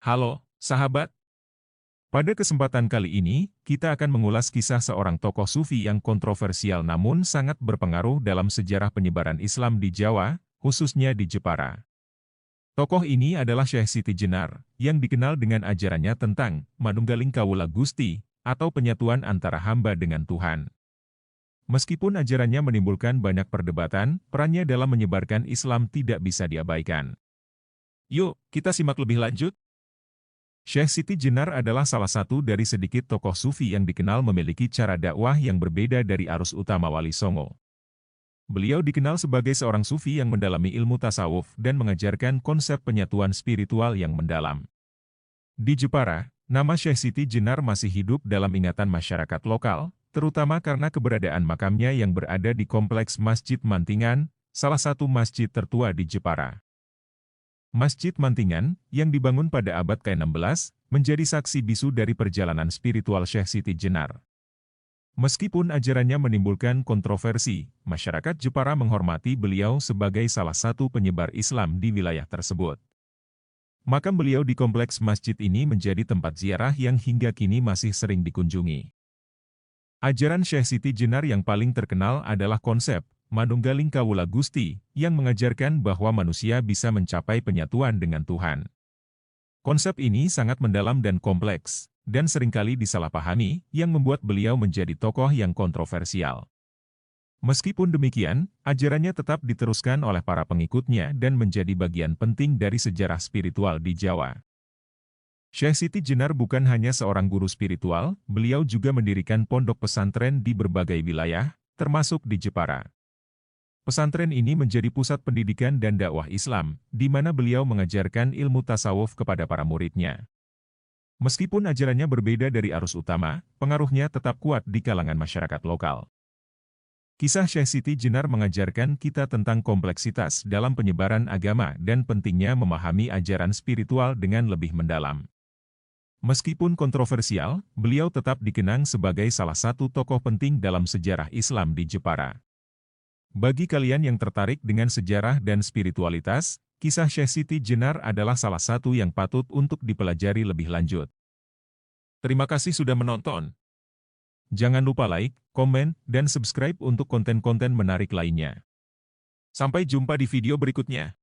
Halo, sahabat. Pada kesempatan kali ini, kita akan mengulas kisah seorang tokoh sufi yang kontroversial namun sangat berpengaruh dalam sejarah penyebaran Islam di Jawa, khususnya di Jepara. Tokoh ini adalah Syekh Siti Jenar, yang dikenal dengan ajarannya tentang Manunggaling Kawula Gusti, atau penyatuan antara hamba dengan Tuhan. Meskipun ajarannya menimbulkan banyak perdebatan, perannya dalam menyebarkan Islam tidak bisa diabaikan. Yuk, kita simak lebih lanjut. Syekh Siti Jenar adalah salah satu dari sedikit tokoh sufi yang dikenal memiliki cara dakwah yang berbeda dari arus utama Wali Songo. Beliau dikenal sebagai seorang sufi yang mendalami ilmu tasawuf dan mengajarkan konsep penyatuan spiritual yang mendalam. Di Jepara, nama Syekh Siti Jenar masih hidup dalam ingatan masyarakat lokal, terutama karena keberadaan makamnya yang berada di Kompleks Masjid Mantingan, salah satu masjid tertua di Jepara. Masjid Mantingan, yang dibangun pada abad ke-16, menjadi saksi bisu dari perjalanan spiritual Syekh Siti Jenar. Meskipun ajarannya menimbulkan kontroversi, masyarakat Jepara menghormati beliau sebagai salah satu penyebar Islam di wilayah tersebut. Makam beliau di kompleks masjid ini menjadi tempat ziarah yang hingga kini masih sering dikunjungi. Ajaran Syekh Siti Jenar yang paling terkenal adalah konsep Manunggaling Kawula Gusti, yang mengajarkan bahwa manusia bisa mencapai penyatuan dengan Tuhan. Konsep ini sangat mendalam dan kompleks, dan seringkali disalahpahami, yang membuat beliau menjadi tokoh yang kontroversial. Meskipun demikian, ajarannya tetap diteruskan oleh para pengikutnya dan menjadi bagian penting dari sejarah spiritual di Jawa. Syekh Siti Jenar bukan hanya seorang guru spiritual, beliau juga mendirikan pondok pesantren di berbagai wilayah, termasuk di Jepara. Pesantren ini menjadi pusat pendidikan dan dakwah Islam, di mana beliau mengajarkan ilmu tasawuf kepada para muridnya. Meskipun ajarannya berbeda dari arus utama, pengaruhnya tetap kuat di kalangan masyarakat lokal. Kisah Syekh Siti Jenar mengajarkan kita tentang kompleksitas dalam penyebaran agama dan pentingnya memahami ajaran spiritual dengan lebih mendalam. Meskipun kontroversial, beliau tetap dikenang sebagai salah satu tokoh penting dalam sejarah Islam di Jepara. Bagi kalian yang tertarik dengan sejarah dan spiritualitas, kisah Syekh Siti Jenar adalah salah satu yang patut untuk dipelajari lebih lanjut. Terima kasih sudah menonton. Jangan lupa like, komen, dan subscribe untuk konten-konten menarik lainnya. Sampai jumpa di video berikutnya.